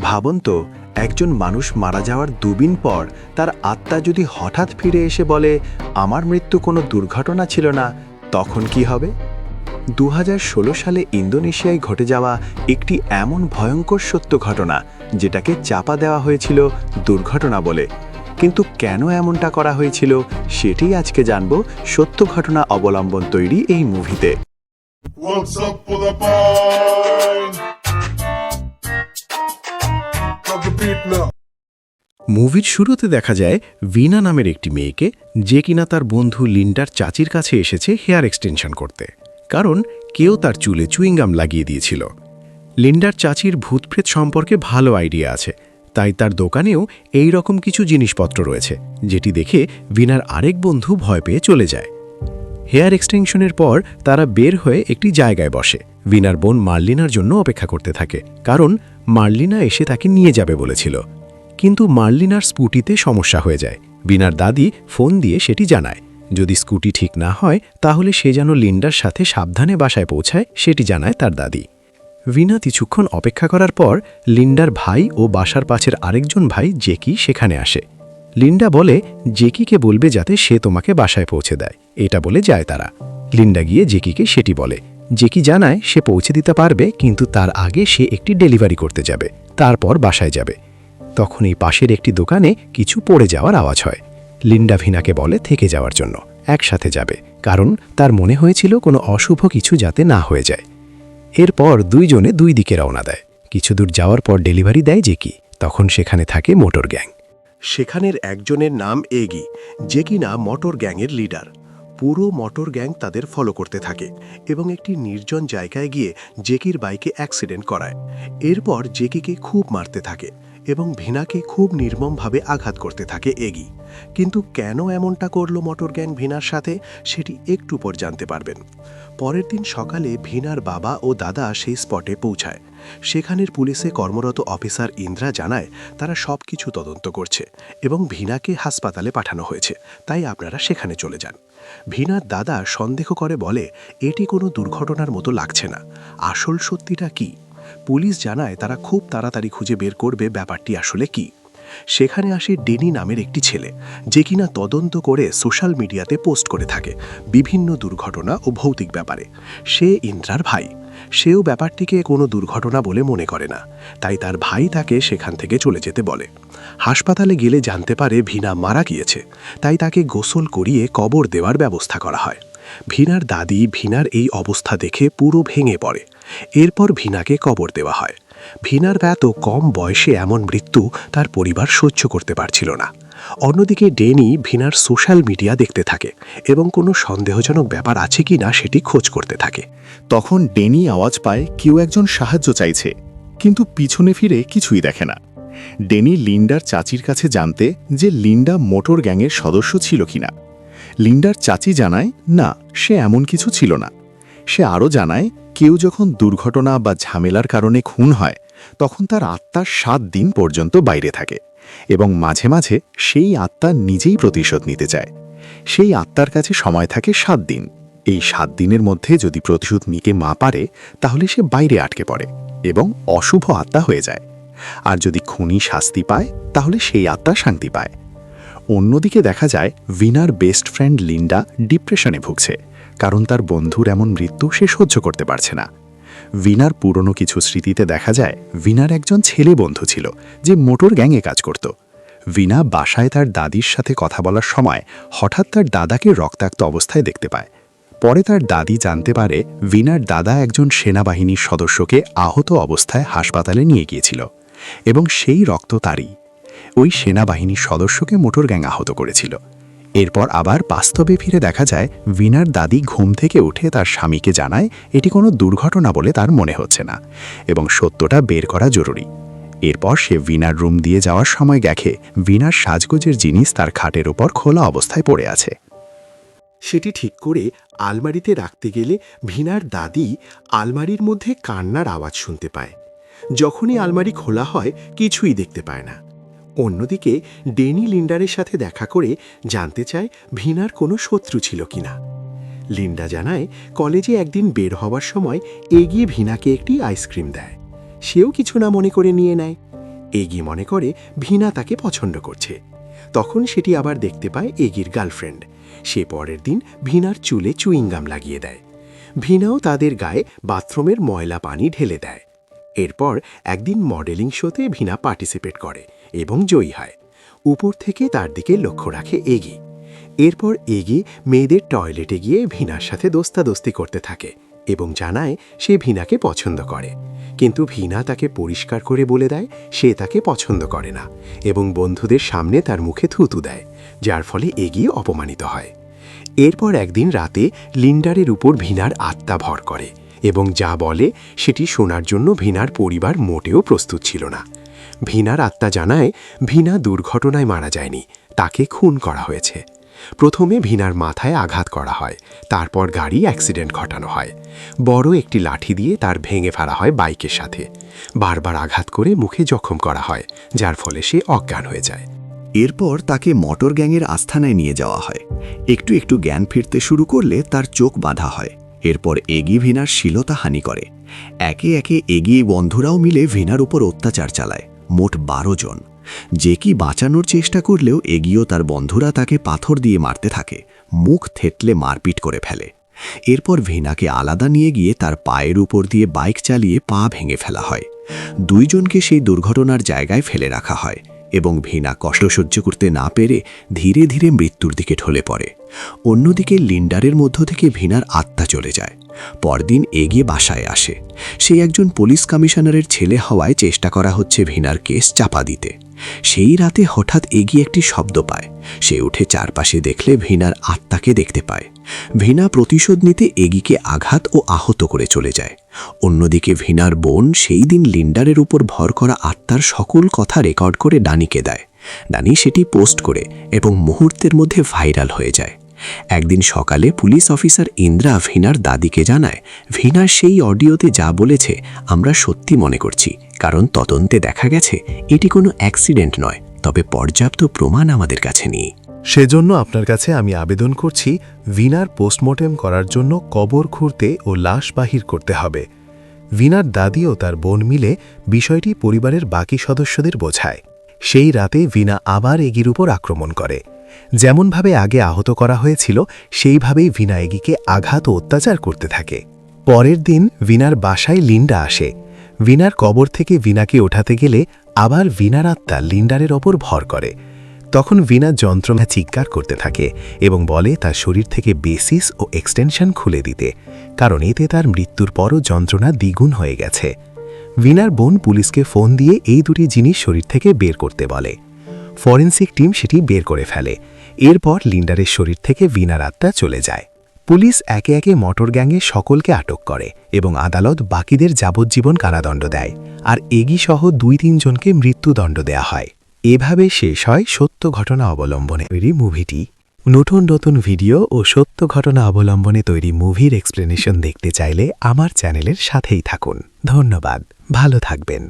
ভাবুন তো, একজন মানুষ মারা যাওয়ার দুদিন পর তার আত্মা যদি হঠাৎ ফিরে এসে বলে আমার মৃত্যু কোনো দুর্ঘটনা ছিল না, তখন কি হবে? 2016 সালে ইন্দোনেশিয়ায় ঘটে যাওয়া একটি এমন ভয়ঙ্কর সত্য ঘটনা, যেটাকে চাপা দেওয়া হয়েছিল দুর্ঘটনা বলে। কিন্তু কেন এমনটা করা হয়েছিল সেটি আজকে জানব সত্য ঘটনা অবলম্বন তৈরি এই মুভিতে। What's up for the pine? Drop the beat now. মুভির শুরুতে দেখা যায় ভিনা নামের একটি মেয়েকে, যে কিনা তার বন্ধু লিন্ডার চাচির কাছে এসেছে হেয়ার এক্সটেনশন করতে, কারণ কেউ তার চুলে চুইংগাম লাগিয়ে দিয়েছিল। লিন্ডার চাচির ভূতপ্রেত সম্পর্কে ভালো আইডিয়া আছে, তাই তার দোকানেও এই রকম কিছু জিনিসপত্র রয়েছে, যেটি দেখে ভিনার আরেক বন্ধু ভয় পেয়ে চলে যায়। হেয়ার এক্সটেনশনের পর তারা বের হয়ে একটি জায়গায় বসে ভিনার বোন মার্লিনার জন্য অপেক্ষা করতে থাকে, কারণ মার্লিনা এসে তাকে নিয়ে যাবে বলেছিল। কিন্তু মার্লিনার স্কুটিতে সমস্যা হয়ে যায়। ভিনার দাদি ফোন দিয়ে সেটি জানায়, যদি স্কুটি ঠিক না হয় তাহলে সে যেন লিন্ডার সাথে সাবধানে বাসায় পৌঁছায়, সেটি জানায় তার দাদি। ভিনা কিছুক্ষণ অপেক্ষা করার পর লিন্ডার ভাই ও বাসার পাশের আরেকজন ভাই জেকি সেখানে আসে। লিন্ডা বলে জেকিকে বলবে যাতে সে তোমাকে বাসায় পৌঁছে দেয়, এটা বলে যায় তারা। লিন্ডা গিয়ে জেকিকে সেটি বলে। জেকি জানায় সে পৌঁছে দিতে পারবে, কিন্তু তার আগে সে একটি ডেলিভারি করতে যাবে, তারপর বাসায় যাবে। তখন এই পাশের একটি দোকানে কিছু পড়ে যাওয়ার আওয়াজ হয়। লিন্ডা ভিনাকে বলে থেকে যাওয়ার জন্য, একসাথে যাবে, কারণ তার মনে হয়েছিল কোনো অশুভ কিছু যাতে না হয়ে যায়। এরপর দুইজনে দুই দিকে রওনা দেয়। কিছু দূর যাওয়ার পর ডেলিভারি দেয় জেকি। তখন সেখানে থাকে মোটর গ্যাং। সেখানের একজনের নাম এগি, যে কিনা মোটর গ্যাংয়ের লিডার। পুরো মোটর গ্যাং তাদের ফলো করতে থাকে এবং একটি নির্জন জায়গায় গিয়ে জেকির বাইকে অ্যাক্সিডেন্ট করায়। এরপর জেকিকে খুব মারতে থাকে এবং ভিনাকে খুব নির্মমভাবে আঘাত করতে থাকে এগি। কিন্তু কেন এমনটা করলো মোটর গ্যাং ভিনার সাথে, সেটি একটু পর জানতে পারবেন। পরের দিন সকালে ভিনার বাবা ও দাদা সেই স্পটে পৌঁছায়। সেখানের পুলিশে কর্মরত অফিসার ইন্দ্রা জানায় তারা সব কিছু তদন্ত করছে এবং ভিনাকে হাসপাতালে পাঠানো হয়েছে, তাই আপনারা সেখানে চলে যান। ভিনার দাদা সন্দেহ করে বলে এটি কোনো দুর্ঘটনার মতো লাগছে না, আসল সত্যিটা কি? পুলিশ জানায় তারা খুব তাড়াতাড়ি খুঁজে বের করবে ব্যাপারটি আসলে কি। সেখানে আসে ডেনি নামের একটি ছেলে, যে কিনা তদন্ত করে সোশ্যাল মিডিয়াতে পোস্ট করে থাকে বিভিন্ন দুর্ঘটনা ও ভৌতিক ব্যাপারে। সে ইন্দ্রার ভাই। সেও ব্যাপারটিকে কোনো দুর্ঘটনা বলে মনে করে না, তাই তার ভাই তাকে সেখান থেকে চলে যেতে বলে। হাসপাতালে গেলে জানতে পারে ভিনা মারা গিয়েছে, তাই তাকে গোসল করিয়ে কবর দেওয়ার ব্যবস্থা করা হয়। ভিনার দাদি ভিনার এই অবস্থা দেখে পুরো ভেঙে পড়ে। এরপর ভিনাকে কবর দেওয়া হয়। ভিনার এত কম বয়সে এমন মৃত্যু তার পরিবার সহ্য করতে পারছিল না। অন্যদিকে ডেনি ভিনার সোশ্যাল মিডিয়া দেখতে থাকে এবং কোনো সন্দেহজনক ব্যাপার আছে কি না সেটি খোঁজ করতে থাকে। তখন ডেনি আওয়াজ পায় কেউ একজন সাহায্য চাইছে, কিন্তু পিছনে ফিরে কিছুই দেখে না। ডেনি লিন্ডার চাচির কাছে জানতে যে লিন্ডা মোটর গ্যাংয়ের সদস্য ছিল কিনা। লিন্ডার চাচি জানায় না, সে এমন কিছু ছিল না। সে আরও জানায় কেউ যখন দুর্ঘটনা বা ঝামেলার কারণে খুন হয়, তখন তার আত্মা 7 দিন পর্যন্ত বাইরে থাকে এবং মাঝে মাঝে সেই আত্মা নিজেই প্রতিশোধ নিতে চায়। সেই আত্মার কাছে সময় থাকে 7 দিন। এই 7 দিনের মধ্যে যদি প্রতিশোধ নিতে না পারে, তাহলে সে বাইরে আটকে পড়ে এবং অশুভ আত্মা হয়ে যায়। আর যদি খুনি শাস্তি পায়, তাহলে সেই আত্মা শান্তি পায়। অন্যদিকে দেখা যায় ভিনার বেস্ট ফ্রেন্ড লিন্ডা ডিপ্রেশনে ভুগছে, কারণ তার বন্ধুর এমন মৃত্যু সে সহ্য করতে পারছে না। ভিনার পুরনো কিছু স্মৃতিতে দেখা যায় ভিনার একজন ছেলে বন্ধু ছিল যে মোটর গ্যাংয়ে কাজ করত। ভিনা বাসায় তার দাদির সাথে কথা বলার সময় হঠাৎ তার দাদাকে রক্তাক্ত অবস্থায় দেখতে পায়। পরে তার দাদি জানতে পারে ভিনার দাদা একজন সেনাবাহিনীর সদস্যকে আহত অবস্থায় হাসপাতালে নিয়ে গিয়েছিল এবং সেই রক্ত তারই। ওই সেনাবাহিনীর সদস্যকে মোটর গ্যাং আহত করেছিল। এরপর আবার বাস্তবে ফিরে দেখা যায় ভিনার দাদি ঘুম থেকে উঠে তার স্বামীকে জানায় এটি কোনো দুর্ঘটনা বলে তার মনে হচ্ছে না এবং সত্যটা বের করা জরুরি। এরপর সে ভিনার রুম দিয়ে যাওয়ার সময় দেখে ভিনার সাজগোজের জিনিস তার খাটের ওপর খোলা অবস্থায় পড়ে আছে। সেটি ঠিক করে আলমারিতে রাখতে গেলে ভিনার দাদি আলমারির মধ্যে কান্নার আওয়াজ শুনতে পায়। যখনই আলমারি খোলা হয়, কিছুই দেখতে পায় না। অন্যদিকে ডেনি লিন্ডারের সাথে দেখা করে জানতে চায় ভিনার কোনো শত্রু ছিল কিনা। লিন্ডা জানায় কলেজে একদিন বের হওয়ার সময় এগিয়ে ভিনাকে একটি আইসক্রিম দেয়। সেও কিছু না মনে করে নিয়ে নেয়। এগি মনে করে ভিনা তাকে পছন্দ করছে। তখন সেটি আবার দেখতে পায় এগির গার্লফ্রেন্ড। সে পরের দিন ভিনার চুলে চুইংগাম লাগিয়ে দেয়। ভিনাও তাদের গায়ে বাথরুমের ময়লা পানি ঢেলে দেয়। এরপর একদিন মডেলিং শোতে ভিনা পার্টিসিপেট করে এবং জয়ী হয়। উপর থেকে তার দিকে লক্ষ্য রাখে এগি। এরপর এগি মেয়েদের টয়লেটে গিয়ে ভিনার সাথে দোস্তাদস্তি করতে থাকে এবং জানায় সে ভিনাকে পছন্দ করে। কিন্তু ভিনা তাকে পরিষ্কার করে বলে দেয় সে তাকে পছন্দ করে না এবং বন্ধুদের সামনে তার মুখে থুতু দেয়, যার ফলে এগি অপমানিত হয়। এরপর একদিন রাতে লিন্ডারের উপর ভিনার আত্মা ভর করে এবং যা বলে সেটি শোনার জন্য ভিনার পরিবার মোটেও প্রস্তুত ছিল না। ভিনার আত্মা জানায় ভিনা দুর্ঘটনায় মারা যায়নি, তাকে খুন করা হয়েছে। প্রথমে ভিনার মাথায় আঘাত করা হয়, তারপর গাড়ি অ্যাক্সিডেন্ট ঘটানো হয়। বড় একটি লাঠি দিয়ে তার ভেঙে ফেলা হয় বাইকের সাথে। বারবার আঘাত করে মুখে জখম করা হয়, যার ফলে সে অজ্ঞান হয়ে যায়। এরপর তাকে মোটর গ্যাংয়ের আস্থানায় নিয়ে যাওয়া হয়। একটু একটু জ্ঞান ফিরতে শুরু করলে তার চোখ বাঁধা হয়। এরপর এগি ভিনার শ্লীলতাহানি করে। একে একে এগি বন্ধুরাও মিলে ভিনার উপর অত্যাচার চালায়, মোট 12 জন। জেকি বাঁচানোর চেষ্টা করলেও এগিও তার বন্ধুরা তাকে পাথর দিয়ে মারতে থাকে, মুখ থেতলে মারপিট করে ফেলে। এরপর ভিনাকে আলাদা নিয়ে গিয়ে তার পায়ের উপর দিয়ে বাইক চালিয়ে পা ভেঙে ফেলা হয়। 2 জনকে সেই দুর্ঘটনার জায়গায় ফেলে রাখা হয় এবং ভিনা কষ্ট সহ্য করতে না পেরে ধীরে ধীরে মৃত্যুর দিকে ঢলে পড়ে। অন্যদিকে লিন্ডারের মধ্য থেকে ভিনার আত্মা চলে যায়। পরদিন এগিয়ে বাসায় আসে। সে একজন পুলিশ কমিশনারের ছেলে হওয়ায় চেষ্টা করা হচ্ছে ভিনার কেস চাপা দিতে। সেই রাতে হঠাৎ এগিয়ে একটি শব্দ পায়। সে উঠে চারপাশে দেখলে ভিনার আত্মাকে দেখতে পায়। ভিনা প্রতিশোধ নিতে এগিকে আঘাত ও আহত করে চলে যায়। অন্যদিকে ভিনার বোন সেই দিন লিন্ডারের উপর ভর করা আত্মার সকল কথা রেকর্ড করে ডানিকে দেয়। ডানি সেটি পোস্ট করে এবং মুহূর্তের মধ্যে ভাইরাল হয়ে যায়। একদিন সকালে পুলিশ অফিসার ইন্দ্রা ভিনার দাদিকে জানায় ভিনার সেই অডিওতে যা বলেছে আমরা সত্যি মনে করছি, কারণ তদন্তে দেখা গেছে এটি কোনো অ্যাক্সিডেন্ট নয়, তবে পর্যাপ্ত প্রমাণ আমাদের কাছে নেই। সেজন্য আপনার কাছে আমি আবেদন করছি ভিনার পোস্টমর্টেম করার জন্য কবর খুঁড়তে ও লাশ বাহির করতে হবে। ভিনার দাদি ও তার বোন মিলে বিষয়টি পরিবারের বাকি সদস্যদের বোঝায়। সেই রাতে ভিনা আবার এগির উপর আক্রমণ করে। যেমনভাবে আগে আহত করা হয়েছিল সেইভাবেই ভিনা এগিকে আঘাত ও অত্যাচার করতে থাকে। পরের দিন ভিনার বাসায় লিন্ডা আসে। ভিনার কবর থেকে ভিনাকে ওঠাতে গেলে আবার ভিনার আত্মা লিন্ডারের ওপর ভর করে। তখন ভিনা যন্ত্রণা চিৎকার করতে থাকে এবং বলে তার শরীর থেকে বেসিস ও এক্সটেনশন খুলে দিতে, কারণ এতে তার মৃত্যুর পরও যন্ত্রণা দ্বিগুণ হয়ে গেছে। ভিনার বোন পুলিশকে ফোন দিয়ে এই দুটি জিনিস শরীর থেকে বের করতে বলে। ফরেন্সিক টিম সেটি বের করে ফেলে। এরপর লিন্ডারের শরীর থেকে ভিনার আত্মা চলে যায়। পুলিশ একে একে মোটর গ্যাংয়ে সকলকে আটক করে এবং আদালত বাকিদের যাবজ্জীবন কারাদণ্ড দেয়, আর এগি সহ 2-3 জনকে মৃত্যুদণ্ড দেয়া হয়। এভাবে শেষ হয় সত্য ঘটনা অবলম্বনে তৈরি মুভিটি। নতুন নতুন ভিডিও ও সত্য ঘটনা অবলম্বনে তৈরি মুভির এক্সপ্লেনেশন দেখতে চাইলে আমার চ্যানেলের সাথেই থাকুন। ধন্যবাদ, ভালো থাকবেন।